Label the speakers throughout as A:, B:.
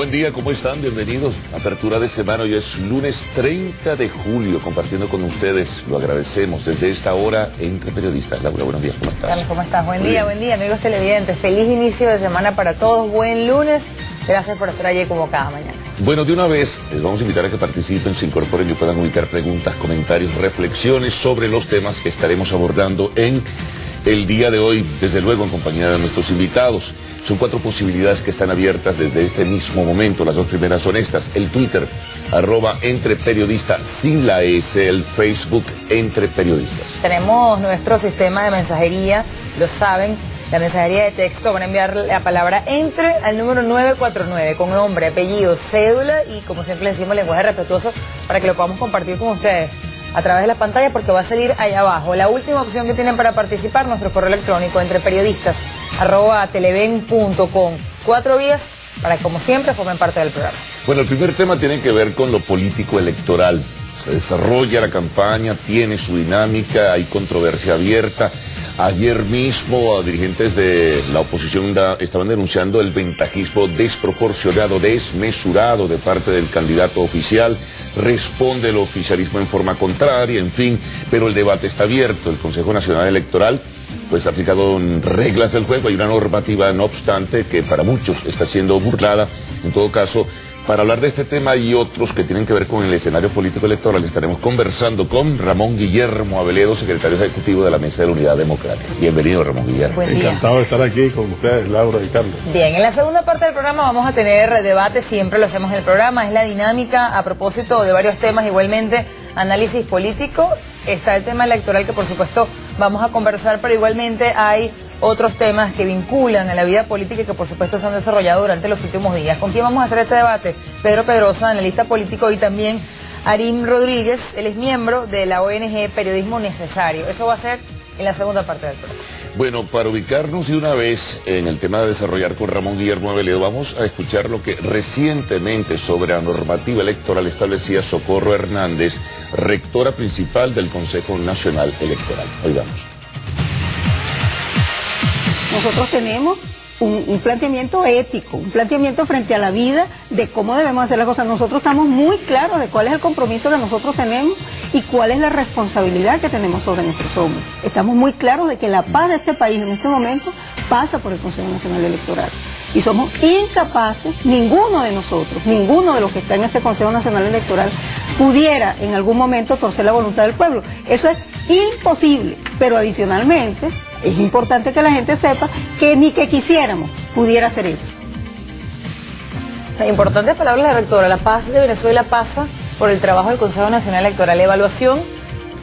A: Buen día, ¿cómo están? Bienvenidos. Apertura de semana, hoy es lunes 30 de julio, compartiendo con ustedes. Lo agradecemos desde esta hora entre periodistas. Laura, buenos días, ¿cómo estás?
B: Carlos, ¿cómo estás? Buen día, amigos televidentes. Feliz inicio de semana para todos. Buen lunes. Gracias por estar allí como cada mañana.
A: Bueno, de una vez, les vamos a invitar a que participen, se incorporen y puedan ubicar preguntas, comentarios, reflexiones sobre los temas que estaremos abordando en el día de hoy, desde luego en compañía de nuestros invitados. Son 4 posibilidades que están abiertas desde este mismo momento. Las 2 primeras son estas: el Twitter, @entreperiodista sin la S, el Facebook Entre Periodistas.
B: Tenemos nuestro sistema de mensajería, lo saben, la mensajería de texto. Van a enviar la palabra entre al número 949 con nombre, apellido, cédula y, como siempre les decimos, lenguaje respetuoso para que lo podamos compartir con ustedes a través de la pantalla, porque va a salir allá abajo. La última opción que tienen para participar, nuestro correo electrónico entreperiodistas@televen.com. 4 vías para que, como siempre, formen parte del programa.
A: Bueno, el primer tema tiene que ver con lo político electoral. Se desarrolla la campaña, tiene su dinámica, hay controversia abierta. Ayer mismo dirigentes de la oposición estaban denunciando el ventajismo desproporcionado, desmesurado de parte del candidato oficial. Responde el oficialismo en forma contraria, en fin, pero el debate está abierto. El Consejo Nacional Electoral pues ha fijado reglas del juego, hay una normativa, no obstante, que para muchos está siendo burlada. En todo caso, para hablar de este tema y otros que tienen que ver con el escenario político electoral, estaremos conversando con Ramón Guillermo Aveledo, secretario ejecutivo de la Mesa de la Unidad Democrática. Bienvenido, Ramón Guillermo.
B: Buen día.
C: Encantado de estar aquí con ustedes, Laura y Carlos.
B: Bien, en la segunda parte del programa vamos a tener debate, siempre lo hacemos en el programa, es la dinámica a propósito de varios temas, igualmente análisis político. Está el tema electoral que por supuesto vamos a conversar, pero igualmente hay otros temas que vinculan a la vida política y que por supuesto se han desarrollado durante los últimos días. ¿Con quién vamos a hacer este debate? Pedro Pedrosa, analista político, y también Arim Rodríguez, él es miembro de la ONG Periodismo Necesario. Eso va a ser en la segunda parte del programa.
A: Bueno, para ubicarnos de una vez en el tema de desarrollar con Ramón Guillermo Aveledo, vamos a escuchar lo que recientemente sobre la normativa electoral establecía Socorro Hernández, rectora principal del Consejo Nacional Electoral. Oigamos.
D: Nosotros tenemos un planteamiento ético, un planteamiento frente a la vida de cómo debemos hacer las cosas. Nosotros estamos muy claros de cuál es el compromiso que nosotros tenemos y cuál es la responsabilidad que tenemos sobre nuestros hombros. Estamos muy claros de que la paz de este país en este momento pasa por el Consejo Nacional Electoral. Y somos incapaces, ninguno de nosotros, ninguno de los que está en ese Consejo Nacional Electoral pudiera en algún momento torcer la voluntad del pueblo. Eso es imposible, pero adicionalmente es importante que la gente sepa que ni que quisiéramos pudiera hacer eso.
B: Importantes palabras de la rectora. La paz de Venezuela pasa por el trabajo del Consejo Nacional Electoral. La evaluación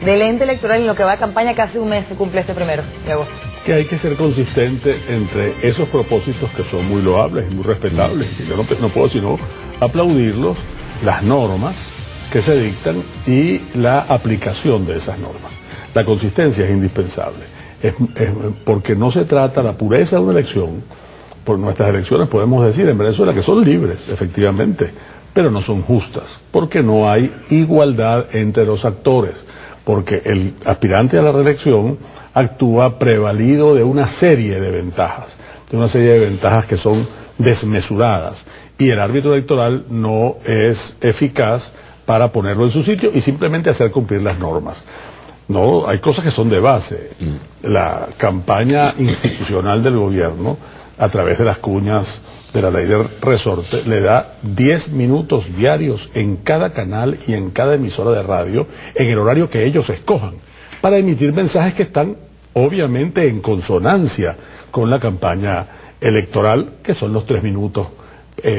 B: del ente electoral en lo que va a campaña, casi un mes se cumple este 1 de agosto.
C: Que hay que ser consistente entre esos propósitos que son muy loables y muy respetables. Yo no puedo sino aplaudirlos, las normas que se dictan y la aplicación de esas normas. La consistencia es indispensable. Porque no se trata la pureza de una elección. Por nuestras elecciones podemos decir en Venezuela que son libres, efectivamente, pero no son justas, porque no hay igualdad entre los actores, porque el aspirante a la reelección actúa prevalido de una serie de ventajas, que son desmesuradas, y el árbitro electoral no es eficaz para ponerlo en su sitio y simplemente hacer cumplir las normas. No, hay cosas que son de base. La campaña institucional del gobierno, a través de las cuñas de la ley del resorte, le da 10 minutos diarios en cada canal y en cada emisora de radio, en el horario que ellos escojan, para emitir mensajes que están obviamente en consonancia con la campaña electoral, que son los 3 minutos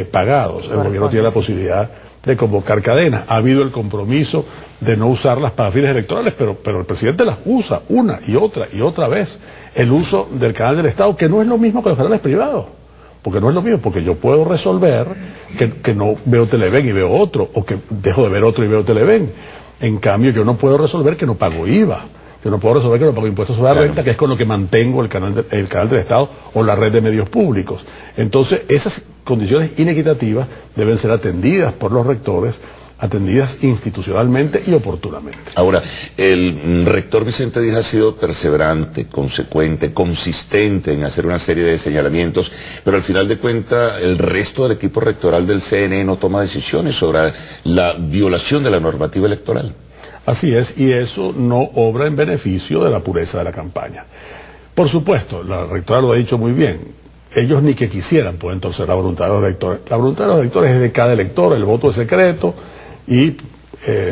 C: pagados. El gobierno tiene la posibilidad de convocar cadenas. Ha habido el compromiso de no usarlas para fines electorales, pero el presidente las usa una y otra vez. El uso del canal del Estado, que no es lo mismo que los canales privados, porque no es lo mismo, porque yo puedo resolver que no veo Televen y veo otro, o que dejo de ver otro y veo Televen. En cambio, yo no puedo resolver que no pago IVA. Yo no puedo resolver que no pago impuestos sobre la renta, que es con lo que mantengo el canal del Estado o la red de medios públicos. Entonces, esas condiciones inequitativas deben ser atendidas por los rectores atendidas institucionalmente y oportunamente.
A: Ahora, el rector Vicente Díaz ha sido perseverante, consecuente, consistente en hacer una serie de señalamientos, pero al final de cuentas el resto del equipo rectoral del CNE no toma decisiones sobre la violación de la normativa electoral.
C: Así es, y eso no obra en beneficio de la pureza de la campaña. Por supuesto, la rectora lo ha dicho muy bien, ellos ni que quisieran pueden torcer la voluntad de los electores. La voluntad de los electores es de cada elector, el voto es secreto, y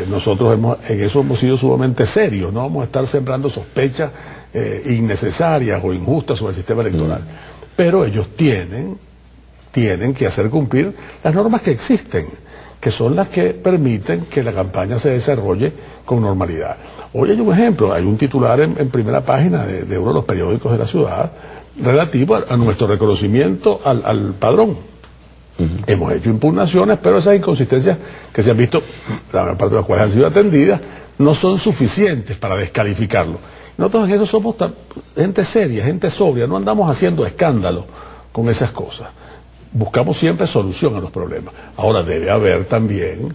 C: nosotros en eso hemos sido sumamente serios, no vamos a estar sembrando sospechas innecesarias o injustas sobre el sistema electoral. Pero ellos tienen que hacer cumplir las normas que existen, que son las que permiten que la campaña se desarrolle con normalidad. Hoy hay un ejemplo, hay un titular en primera página de uno de los periódicos de la ciudad relativo a nuestro reconocimiento al padrón. Hemos hecho impugnaciones, pero esas inconsistencias que se han visto, la mayor parte de las cuales han sido atendidas, no son suficientes para descalificarlo. Nosotros en eso somos gente seria, gente sobria, no andamos haciendo escándalo con esas cosas. Buscamos siempre solución a los problemas. Ahora debe haber también,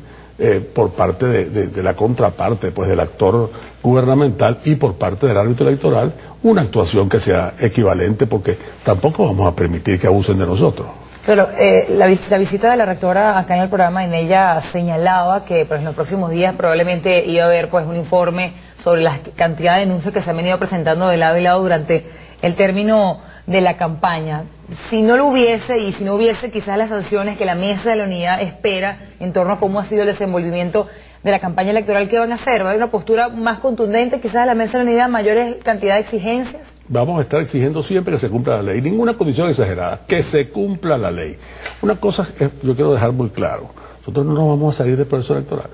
C: por parte de la contraparte, pues del actor gubernamental y por parte del árbitro electoral, una actuación que sea equivalente, porque tampoco vamos a permitir que abusen de nosotros.
B: Pero la visita de la rectora acá en el programa, en ella señalaba que pues, en los próximos días probablemente iba a haber pues un informe sobre la cantidad de denuncias que se han venido presentando de lado y lado durante el término de la campaña. Si no lo hubiese y si no hubiese quizás las sanciones que la Mesa de la Unidad espera en torno a cómo ha sido el desenvolvimiento de la campaña electoral, ¿qué van a hacer? ¿Va a haber una postura más contundente, quizás a la Mesa de la Unidad, mayores cantidad de exigencias? Vamos a estar exigiendo siempre que se cumpla la ley, ninguna condición exagerada, que se cumpla la ley. Una cosa que yo quiero dejar muy claro, nosotros no nos vamos a salir del proceso electoral.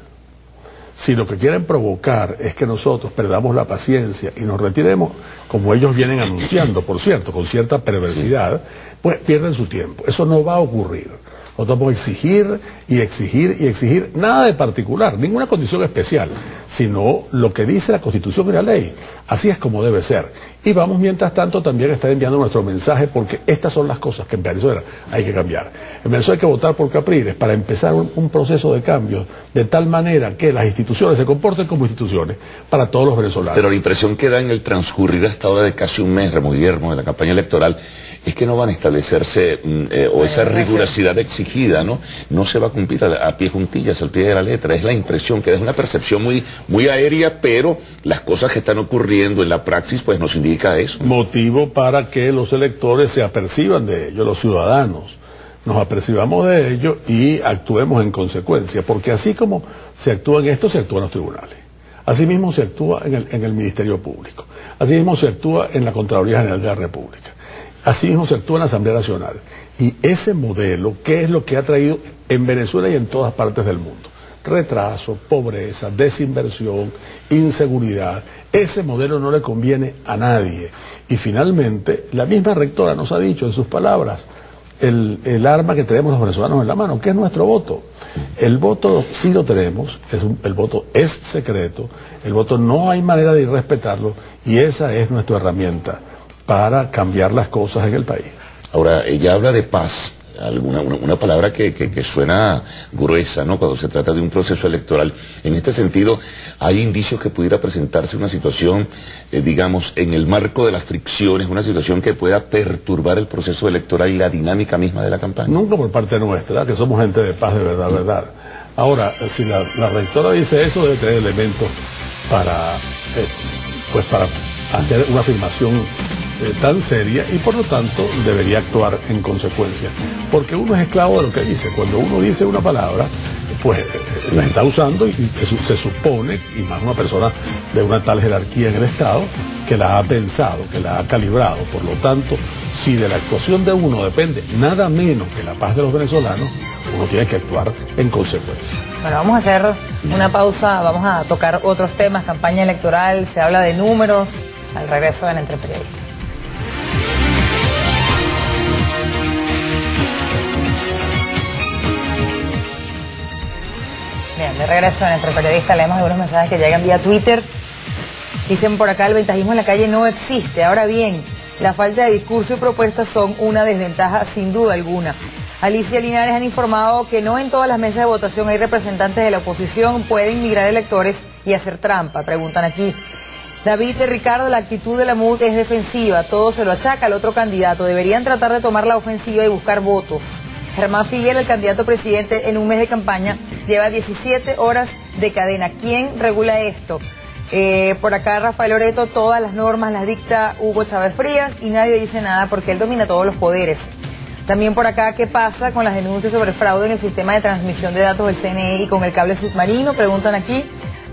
B: Si lo que quieren provocar es que nosotros perdamos la paciencia y nos retiremos, como ellos vienen anunciando, por cierto, con cierta perversidad, pues pierden su tiempo. Eso no va a ocurrir. Nosotros vamos a exigir y exigir y exigir, nada de particular, ninguna condición especial, sino lo que dice la Constitución y la ley. Así es como debe ser. Y vamos, mientras tanto, también a estar enviando nuestro mensaje, porque estas son las cosas que en Venezuela hay que cambiar. En Venezuela hay que votar por Capriles para empezar un proceso de cambio, de tal manera que las instituciones se comporten como instituciones para todos los venezolanos.
A: Pero la impresión que da en el transcurrir hasta ahora de casi un mes, Remo Guillermo, de la campaña electoral, es que no van a establecerse, o esa rigurosidad exigida, ¿no? No se va a cumplir a pie juntillas, al pie de la letra. Es la impresión que da, es una percepción muy aérea, pero las cosas que están ocurriendo en la praxis, pues nos indica eso.
C: Motivo para que los electores se aperciban de ello, los ciudadanos nos apercibamos de ello y actuemos en consecuencia, porque así como se actúa en esto, se actúa en los tribunales. Así mismo se actúa en el Ministerio Público. Así mismo se actúa en la Contraloría General de la República. Así mismo se actúa en la Asamblea Nacional. Y ese modelo, ¿qué es lo que ha traído en Venezuela y en todas partes del mundo? Retraso, pobreza, desinversión, inseguridad. Ese modelo no le conviene a nadie. Y finalmente, la misma rectora nos ha dicho en sus palabras, el arma que tenemos los venezolanos en la mano, que es nuestro voto. El voto sí lo tenemos, el voto es secreto, el voto no hay manera de irrespetarlo, y esa es nuestra herramienta para cambiar las cosas en el país.
A: Ahora, ella habla de paz, una palabra que suena gruesa, ¿no?, cuando se trata de un proceso electoral. En este sentido, ¿hay indicios que pudiera presentarse una situación, digamos, en el marco de las fricciones, una situación que pueda perturbar el proceso electoral y la dinámica misma de la campaña?
C: Nunca por parte nuestra, que somos gente de paz de verdad, verdad. Ahora, si la rectora dice eso, debe tener elementos para hacer una afirmación tan seria, y por lo tanto debería actuar en consecuencia, porque uno es esclavo de lo que dice. Cuando uno dice una palabra, pues la está usando, y se supone, y más una persona de una tal jerarquía en el Estado, que la ha pensado, que la ha calibrado. Por lo tanto, si de la actuación de uno depende nada menos que la paz de los venezolanos, uno tiene que actuar en consecuencia.
B: Bueno, vamos a hacer una pausa, vamos a tocar otros temas, campaña electoral, se habla de números, al regreso en Entre Periodistas. Bien, de regreso en Entre Periodistas, leemos algunos mensajes que llegan vía Twitter. Dicen por acá, el ventajismo en la calle no existe. Ahora bien, la falta de discurso y propuestas son una desventaja sin duda alguna. Alicia Linares han informado que no en todas las mesas de votación hay representantes de la oposición, pueden migrar electores y hacer trampa, preguntan aquí. David de Ricardo, la actitud de la MUD es defensiva, todo se lo achaca al otro candidato, deberían tratar de tomar la ofensiva y buscar votos. Germán Figuera, el candidato presidente en un mes de campaña, lleva 17 horas de cadena. ¿Quién regula esto? Por acá Rafael Loreto, todas las normas las dicta Hugo Chávez Frías y nadie dice nada porque él domina todos los poderes. También por acá, ¿qué pasa con las denuncias sobre fraude en el sistema de transmisión de datos del CNE y con el cable submarino? Preguntan aquí.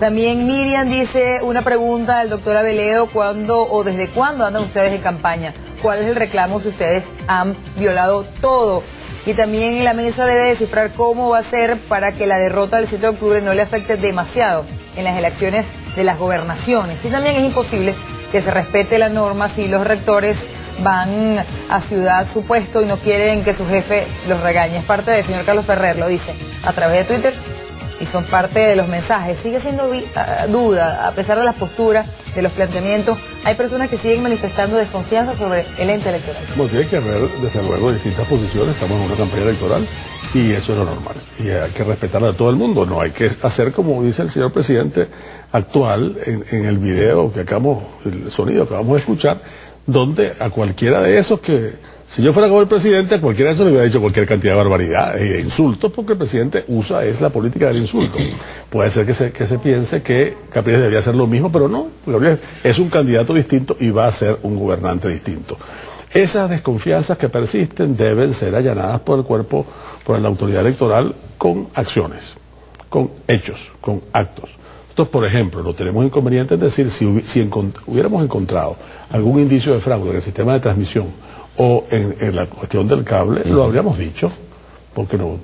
B: También Miriam dice una pregunta al doctor Abeledo, ¿cuándo o desde cuándo andan ustedes en campaña? ¿Cuál es el reclamo si ustedes han violado todo? Y también la mesa debe descifrar cómo va a ser para que la derrota del 7 de octubre no le afecte demasiado en las elecciones de las gobernaciones. Y también es imposible que se respete la norma si los rectores van a ciudad su puesto y no quieren que su jefe los regañe. Es parte del señor Carlos Ferrer, lo dice a través de Twitter y son parte de los mensajes. Sigue siendo duda, a pesar de las posturas, de los planteamientos, hay personas que siguen manifestando desconfianza sobre el ente electoral.
C: Bueno, tiene que haber, desde luego, distintas posiciones, estamos en una campaña electoral y eso es lo normal. Y hay que respetarla a todo el mundo, no hay que hacer como dice el señor presidente actual en el video que el sonido que acabamos de escuchar, donde a cualquiera de esos si yo fuera como el presidente, a cualquiera de esos le hubiera dicho cualquier cantidad de barbaridades e insultos, porque el presidente es la política del insulto. Puede ser que se piense que Capriles debería hacer lo mismo, pero no, Capriles es un candidato distinto y va a ser un gobernante distinto. Esas desconfianzas que persisten deben ser allanadas por el cuerpo, por la autoridad electoral, con acciones, con hechos, con actos. Entonces, por ejemplo, no tenemos inconveniente en decir si hubiéramos encontrado algún indicio de fraude en el sistema de transmisión o en la cuestión del cable, lo habríamos dicho, porque no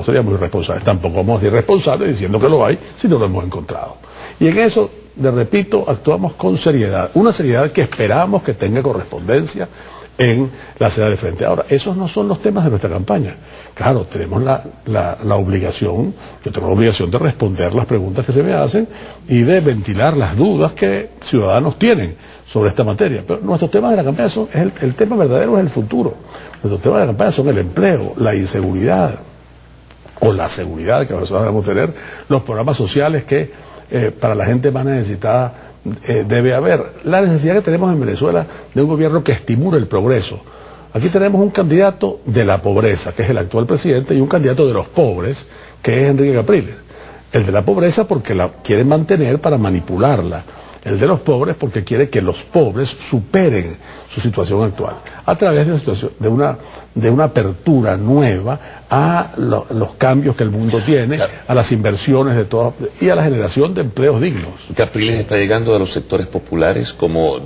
C: seríamos irresponsables. Tampoco vamos a ser irresponsables diciendo que lo hay si no lo hemos encontrado. Y en eso, le repito, actuamos con seriedad, una seriedad que esperamos que tenga correspondencia en la acera de frente. Ahora, esos no son los temas de nuestra campaña. Claro, tenemos la obligación, yo tengo la obligación de responder las preguntas que se me hacen y de ventilar las dudas que ciudadanos tienen sobre esta materia. Pero nuestros temas de la campaña el tema verdadero es el futuro. Nuestros temas de la campaña son el empleo, la inseguridad o la seguridad que nosotros debemos tener, los programas sociales que para la gente más necesitada debe haber, la necesidad que tenemos en Venezuela de un gobierno que estimule el progreso. Aquí tenemos un candidato de la pobreza, que es el actual presidente, y un candidato de los pobres, que es Enrique Capriles. El de la pobreza porque la quiere mantener para manipularla. El de los pobres porque quiere que los pobres superen su situación actual a través de una apertura nueva a los cambios que el mundo tiene, claro, a las inversiones y a la generación de empleos dignos.
A: Capriles está llegando a los sectores populares como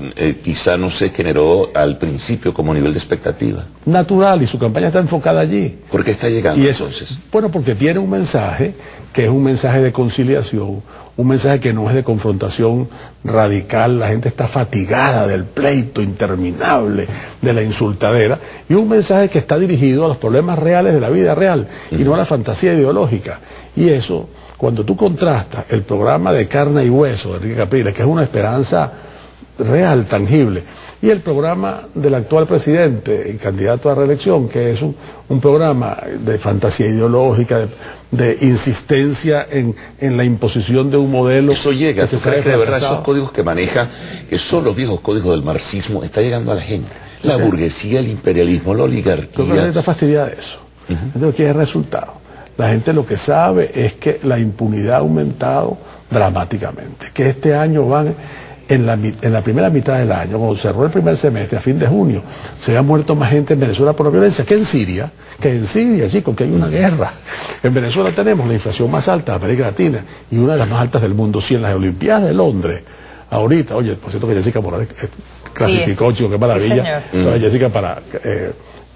A: quizá no se generó al principio como nivel de expectativa.
C: Natural, y su campaña está enfocada allí.
A: ¿Por qué está llegando
C: y eso,
A: entonces?
C: Bueno, porque tiene un mensaje que es un mensaje de conciliación, un mensaje que no es de confrontación radical, la gente está fatigada del pleito interminable, de la insultadera, y un mensaje que está dirigido a los problemas reales de la vida real, y no a la fantasía ideológica. Y eso, cuando tú contrastas el programa de carne y hueso de Enrique Capriles, que es una esperanza real, tangible, y el programa del actual presidente y candidato a reelección, que es un programa de fantasía ideológica, de insistencia en la imposición de un modelo.
A: Eso llega, ¿tú crees que de verdad esos códigos que maneja, que son los viejos códigos del marxismo, está llegando a la gente? La burguesía, el imperialismo, la oligarquía.
C: Creo que la gente está fastidiada de eso. La gente no quiere resultados. La gente lo que sabe es que la impunidad ha aumentado dramáticamente, que este año van... En la primera mitad del año, cuando cerró el primer semestre, a fin de junio, se había muerto más gente en Venezuela por la violencia que en Siria, chicos, que hay una guerra. En Venezuela tenemos la inflación más alta de América Latina y una de las más altas del mundo. Si en las Olimpiadas de Londres, ahorita, oye, por cierto que Jessica Morales clasificó, chico, qué maravilla, Jessica para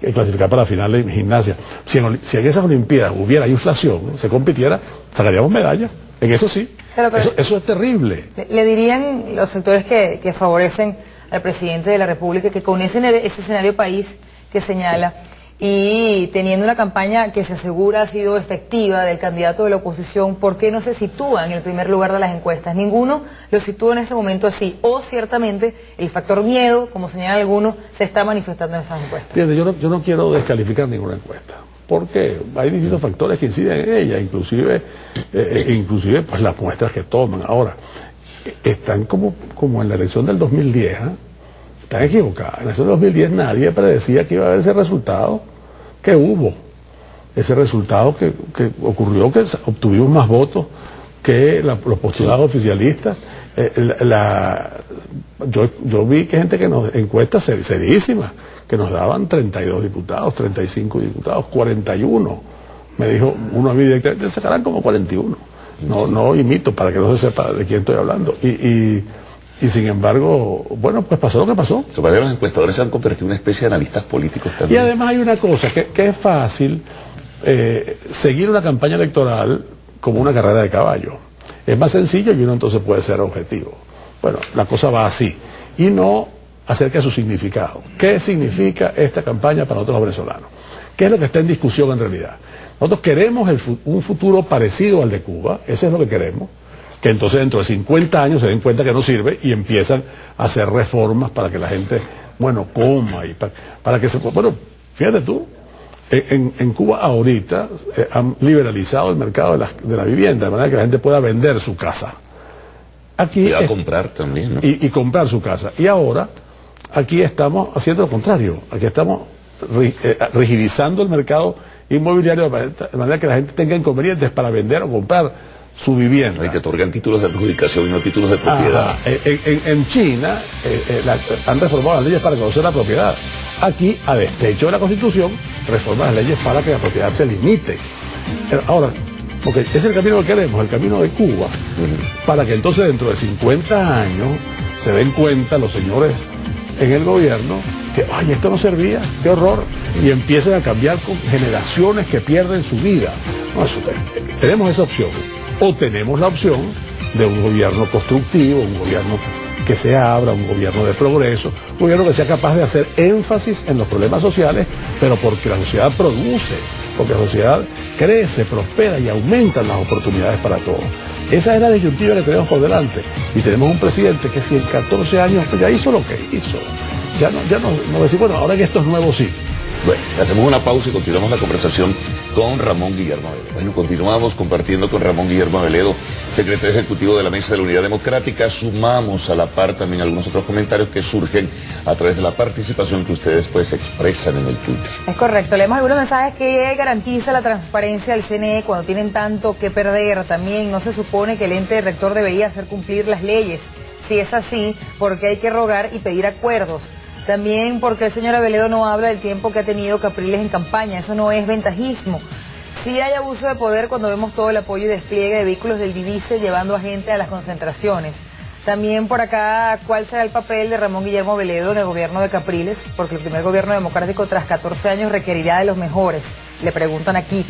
C: clasificar para la final de gimnasia. Si en esas Olimpiadas hubiera inflación, se compitiera, sacaríamos medallas. En eso sí. Claro, eso es terrible.
B: Le dirían los sectores que favorecen al presidente de la República que con ese escenario país que señala y teniendo una campaña que se asegura ha sido efectiva del candidato de la oposición, ¿por qué no se sitúa en el primer lugar de las encuestas? Ninguno lo sitúa en ese momento así. O ciertamente el factor miedo, como señalan algunos, se está manifestando en esas encuestas.
C: Fíjate, yo no quiero descalificar ninguna encuesta. porque hay distintos factores que inciden en ella, inclusive pues las muestras que toman. Ahora, están como en la elección del 2010, ¿eh? Están equivocadas. En la elección del 2010 nadie predecía que iba a haber ese resultado que hubo. Ese resultado que ocurrió, que obtuvimos más votos que los postulados oficialistas. Yo vi que gente que nos encuestas serísimas, que nos daban 32 diputados, 35 diputados, 41. Me dijo uno a mí directamente, sacarán como 41. No imito para que no se sepa de quién estoy hablando. Y sin embargo, bueno, pues pasó lo que pasó.
A: Los encuestadores se han convertido en una especie de analistas políticos también.
C: Y además hay una cosa, que es fácil seguir una campaña electoral como una carrera de caballo. Es más sencillo y uno entonces puede ser objetivo. Bueno, la cosa va así. Y no acerca de su significado. ¿Qué significa esta campaña para nosotros los venezolanos? ¿Qué es lo que está en discusión en realidad? Nosotros queremos un futuro parecido al de Cuba, eso es lo que queremos, que entonces dentro de 50 años se den cuenta que no sirve y empiezan a hacer reformas para que la gente, bueno, coma y para que se... Bueno, fíjate tú, en Cuba ahorita han liberalizado el mercado de la vivienda, de manera que la gente pueda vender su casa. Aquí
A: a comprar también, ¿no?
C: Y comprar su casa. Y ahora, aquí estamos haciendo lo contrario. Aquí estamos rigidizando el mercado inmobiliario de manera que la gente tenga inconvenientes para vender o comprar su vivienda.
A: Y te otorgan títulos de adjudicación y no títulos de propiedad.
C: En China han reformado las leyes para conocer la propiedad. Aquí, a despecho de la Constitución, reforman las leyes para que la propiedad se limite. Ahora, porque es el camino que queremos, el camino de Cuba, para que entonces dentro de 50 años se den cuenta los señores en el gobierno que, ay, esto no servía, qué horror, y empiecen a cambiar con generaciones que pierden su vida. No, tenemos esa opción. O tenemos la opción de un gobierno constructivo, un gobierno que se abra, un gobierno de progreso, un gobierno que sea capaz de hacer énfasis en los problemas sociales, pero porque la sociedad produce, porque la sociedad crece, prospera y aumentan las oportunidades para todos. Esa es la disyuntiva que tenemos por delante. Y tenemos un presidente que si en 14 años pues ya hizo lo que hizo. Ya no decir, bueno, ahora que esto es nuevo, sí.
A: Bueno, hacemos una pausa y continuamos la conversación con Ramón Guillermo Aveledo. Bueno, continuamos compartiendo con Ramón Guillermo Aveledo, secretario ejecutivo de la Mesa de la Unidad Democrática. Sumamos a la par también algunos otros comentarios que surgen a través de la participación que ustedes pues expresan en el Twitter.
B: Es correcto, leemos algunos mensajes que garantiza la transparencia del CNE cuando tienen tanto que perder. También no se supone que el ente rector debería hacer cumplir las leyes. Si es así, ¿por qué hay que rogar y pedir acuerdos? También porque el señor Aveledo no habla del tiempo que ha tenido Capriles en campaña. Eso no es ventajismo. Sí hay abuso de poder cuando vemos todo el apoyo y despliegue de vehículos del Divice llevando a gente a las concentraciones. También por acá, ¿cuál será el papel de Ramón Guillermo Aveledo en el gobierno de Capriles? Porque el primer gobierno democrático tras 14 años requerirá de los mejores. Le preguntan aquí.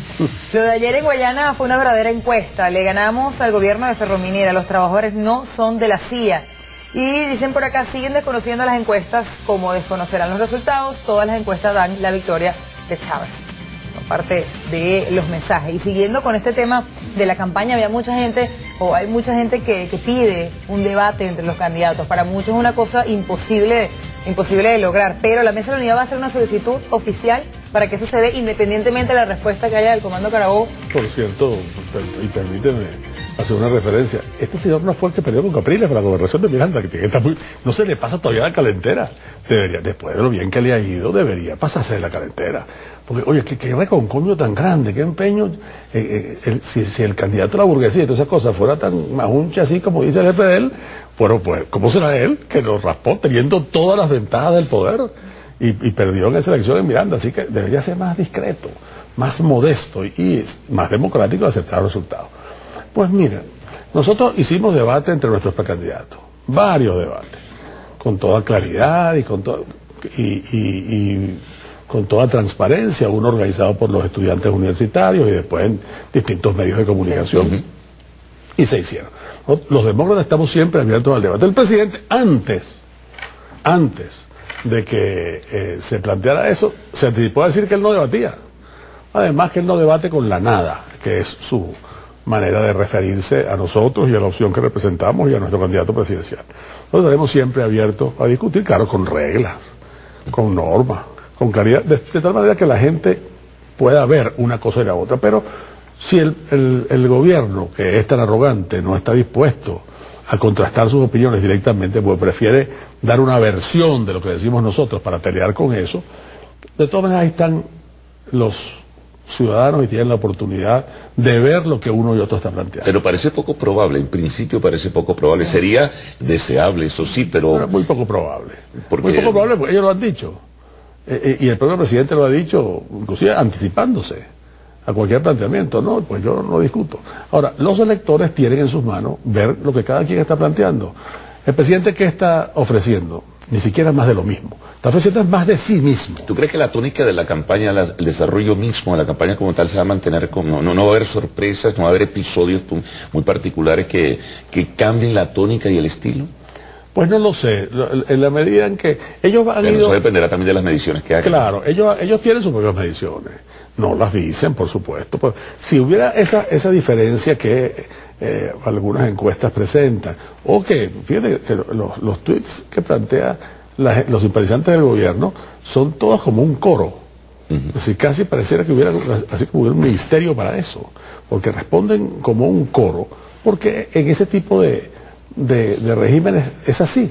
B: Lo de ayer en Guayana fue una verdadera encuesta. Le ganamos al gobierno de Ferrominera. Los trabajadores no son de la CIA. Y dicen por acá, siguen desconociendo las encuestas, como desconocerán los resultados. Todas las encuestas dan la victoria de Chávez. Son parte de los mensajes. Y siguiendo con este tema de la campaña, hay mucha gente que pide un debate entre los candidatos. Para muchos es una cosa imposible de lograr, pero la Mesa de la Unidad va a hacer una solicitud oficial para que eso se dé independientemente de la respuesta que haya del Comando Carabobo.
C: Por cierto, y permíteme hacer una referencia, este señor no fue el que perdió con Capriles para la gobernación de Miranda, que está no se le pasa todavía la calentera. Debería, después de lo bien que le ha ido, debería pasarse de la calentera. Porque, oye, qué reconcomio tan grande, qué empeño, si el candidato de la burguesía y todas esas cosas fuera tan majuncha así como dice el jefe de él, bueno, pues, ¿cómo será él que lo raspó teniendo todas las ventajas del poder y perdió en esa elección en Miranda? Así que debería ser más discreto, más modesto y más democrático de aceptar los resultados. Pues mira, nosotros hicimos debate entre nuestros precandidatos, varios debates, con toda claridad y con toda transparencia, uno organizado por los estudiantes universitarios y después en distintos medios de comunicación, y se hicieron. Los demócratas estamos siempre abiertos al debate. El presidente, antes de que se planteara eso, se anticipó a decir que él no debatía. Además que él no debate con la nada, que es su manera de referirse a nosotros y a la opción que representamos y a nuestro candidato presidencial. Nosotros estaremos siempre abiertos a discutir, claro, con reglas, con normas, con claridad, de tal manera que la gente pueda haber una cosa y la otra, pero si el gobierno, que es tan arrogante, no está dispuesto a contrastar sus opiniones directamente, pues prefiere dar una versión de lo que decimos nosotros para pelear con eso, de todas maneras ahí están los ciudadanos y tienen la oportunidad de ver lo que uno y otro están planteando.
A: Pero parece poco probable, en principio parece poco probable. Sí. Sería deseable, eso sí, pero
C: muy poco probable.
A: Porque...
C: Muy poco probable, porque ellos lo han dicho. Y el propio presidente lo ha dicho, inclusive anticipándose a cualquier planteamiento. No, pues yo no discuto. Ahora, los electores tienen en sus manos ver lo que cada quien está planteando. El presidente, ¿qué está ofreciendo? Ni siquiera más de lo mismo. Está ofreciendo es más de sí mismo.
A: ¿Tú crees que la tónica de la campaña, el desarrollo mismo de la campaña como tal se va a mantener? No va a haber sorpresas, no va a haber episodios muy particulares que cambien la tónica y el estilo?
C: Pues no lo sé, en la medida en que ellos han ido...
A: Eso dependerá también de las mediciones que hagan.
C: Claro, ellos tienen sus propias mediciones, no las dicen, por supuesto. Pues, si hubiera esa diferencia que algunas encuestas presentan, o que, fíjate, que los tweets que plantea los simpatizantes del gobierno son todos como un coro. Es decir, casi pareciera que hubiera un ministerio para eso, porque responden como un coro, porque en ese tipo de regímenes es así,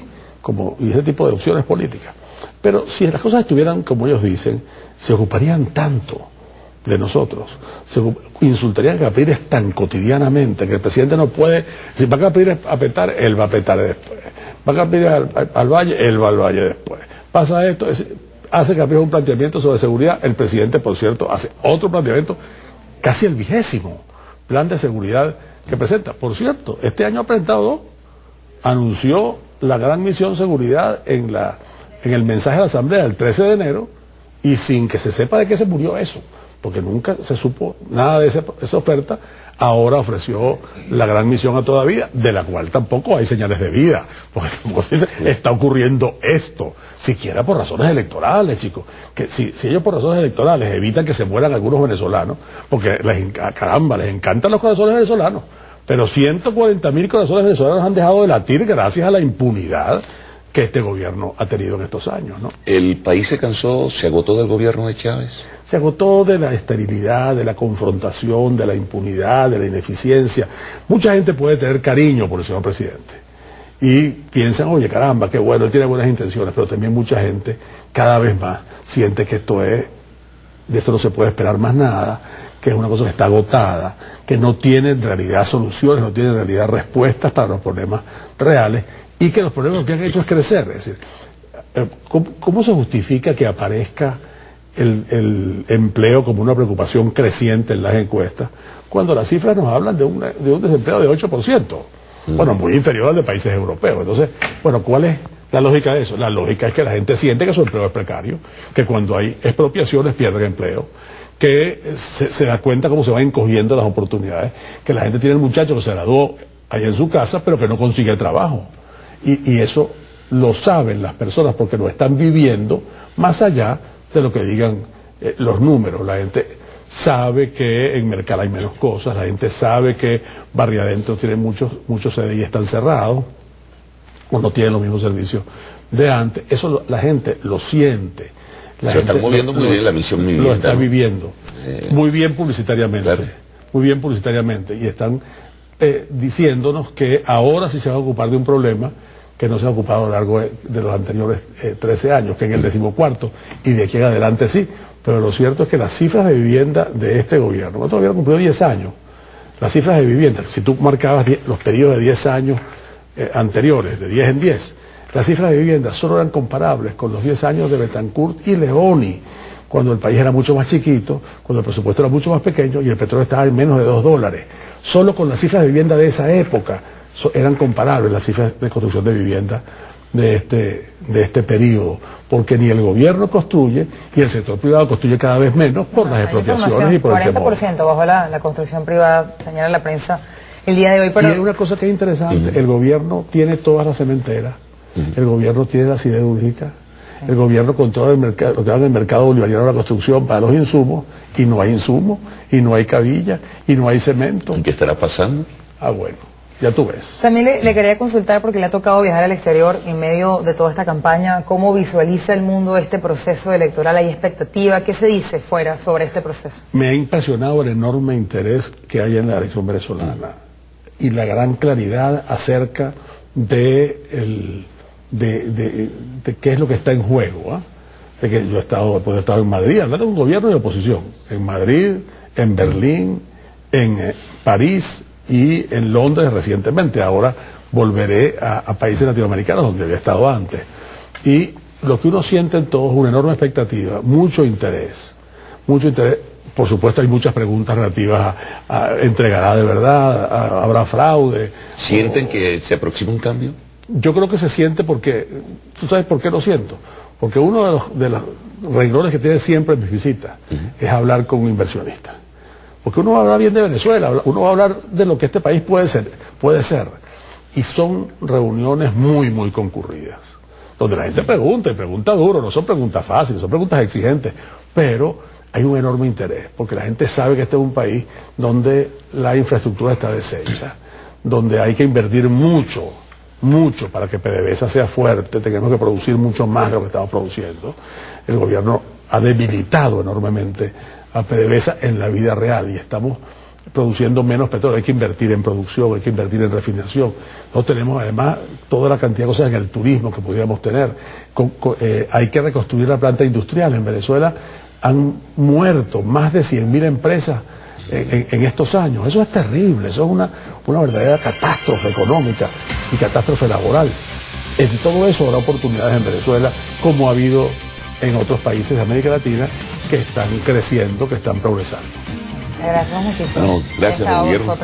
C: y ese tipo de opciones políticas. Pero si las cosas estuvieran como ellos dicen, se ocuparían tanto de nosotros, insultarían a Capriles tan cotidianamente que el presidente no puede, si va a Capriles a petar, él va a petar después, va a Capriles al Valle, él va al Valle después, pasa esto, hace Capriles un planteamiento sobre seguridad, el presidente, por cierto, hace otro planteamiento, casi el 20º plan de seguridad que presenta. Por cierto, este año ha presentado dos. Anunció la gran misión seguridad en el mensaje de la Asamblea del 13 de enero y sin que se sepa de qué se murió eso, porque nunca se supo nada de esa oferta. Ahora ofreció la gran misión a toda vida, de la cual tampoco hay señales de vida, porque como se dice, está ocurriendo esto, siquiera por razones electorales, chicos, que si ellos por razones electorales evitan que se mueran algunos venezolanos, porque caramba, les encantan los corazones venezolanos, pero 140.000 corazones venezolanos han dejado de latir gracias a la impunidad que este gobierno ha tenido en estos años, ¿no?
A: ¿El país se cansó, se agotó del gobierno de Chávez?
C: Se agotó de la esterilidad, de la confrontación, de la impunidad, de la ineficiencia. Mucha gente puede tener cariño por el señor presidente y piensan, oye, caramba, qué bueno, él tiene buenas intenciones, pero también mucha gente cada vez más siente que de esto no se puede esperar más nada, que es una cosa que está agotada, que no tiene en realidad soluciones, no tiene en realidad respuestas para los problemas reales, y que los problemas que han hecho es crecer. Es decir, ¿cómo se justifica que aparezca el empleo como una preocupación creciente en las encuestas, cuando las cifras nos hablan de un desempleo de 8%? Bueno, muy inferior al de países europeos. Entonces, bueno, ¿cuál es la lógica de eso? La lógica es que la gente siente que su empleo es precario, que cuando hay expropiaciones pierden empleo, que se da cuenta cómo se van encogiendo las oportunidades, que la gente tiene el muchacho que se graduó allá en su casa, pero que no consigue trabajo. Y eso lo saben las personas porque lo están viviendo, más allá de lo que digan los números. La gente sabe que en Mercal hay menos cosas, la gente sabe que Barrio Adentro tiene muchos CDI están cerrados, o no tienen los mismos servicios de antes. Eso la gente lo siente.
A: Lo están moviendo muy bien la misión vivienda.
C: Lo está viviendo muy bien publicitariamente. Claro. Muy bien publicitariamente. Y están diciéndonos que ahora sí se va a ocupar de un problema que no se ha ocupado a lo largo de los anteriores 13 años, que en el 14º, y de aquí en adelante sí. Pero lo cierto es que las cifras de vivienda de este gobierno, nosotros habíamos cumplido 10 años, las cifras de vivienda, si tú marcabas los periodos de 10 años anteriores, de 10 en 10, las cifras de vivienda solo eran comparables con los 10 años de Betancourt y Leoni, cuando el país era mucho más chiquito, cuando el presupuesto era mucho más pequeño y el petróleo estaba en menos de $2. Solo con las cifras de vivienda de esa época eran comparables las cifras de construcción de vivienda de este periodo, porque ni el gobierno construye y el sector privado construye cada vez menos por las expropiaciones y por
B: 40% bajó la construcción privada, señala la prensa el día de hoy.
C: Pero... Y hay una cosa que es interesante, el gobierno tiene todas las cementeras, el gobierno tiene la siderúrgica, el gobierno controla el mercado, lo que llaman el mercado bolivariano de la construcción para los insumos, y no hay insumos, y no hay cabilla, y no hay cemento.
A: ¿Y qué estará pasando?
C: Ah, bueno, Ya tú ves.
B: También le quería consultar, porque le ha tocado viajar al exterior en medio de toda esta campaña, ¿cómo visualiza el mundo este proceso electoral? ¿Hay expectativa? ¿Qué se dice fuera sobre este proceso?
C: Me ha impresionado el enorme interés que hay en la elección venezolana y la gran claridad acerca de qué es lo que está en juego. De que yo he estado en Madrid, hablando de un gobierno de oposición, en Madrid, en Berlín, en París y en Londres recientemente. Ahora volveré a países latinoamericanos donde había estado antes. Y lo que uno siente en todos es una enorme expectativa, mucho interés. Por supuesto hay muchas preguntas relativas a ¿entregará de verdad? ¿Habrá fraude?
A: ¿Sienten que se aproxima un cambio?
C: Yo creo que se siente porque, ¿tú sabes por qué lo siento? Porque uno de los renglones que tiene siempre en mis visitas es hablar con un inversionista. Porque uno va a hablar bien de Venezuela, uno va a hablar de lo que este país puede ser. Y son reuniones muy, muy concurridas, donde la gente pregunta, y pregunta duro, no son preguntas fáciles, son preguntas exigentes, pero hay un enorme interés, porque la gente sabe que este es un país donde la infraestructura está deshecha, donde hay que invertir mucho para que PDVSA sea fuerte, tenemos que producir mucho más de lo que estamos produciendo. El gobierno ha debilitado enormemente a PDVSA en la vida real y estamos produciendo menos petróleo. Hay que invertir en producción, hay que invertir en refinación. Nosotros tenemos además toda la cantidad de cosas en el turismo que pudiéramos tener. Hay que reconstruir la planta industrial. En Venezuela han muerto más de 100.000 empresas en estos años. Eso es terrible, eso es una verdadera catástrofe económica y catástrofe laboral. En todo eso habrá oportunidades en Venezuela, como ha habido en otros países de América Latina que están creciendo, que están progresando.
B: Agradecemos muchísimo.
A: No, gracias, gobierno.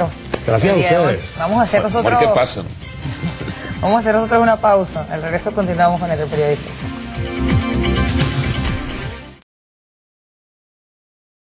C: Gracias a ustedes.
B: Vamos a hacer nosotros...
A: ¿Qué pasa?
B: Vamos a hacer nosotros una pausa. Al regreso continuamos con El Periodistas.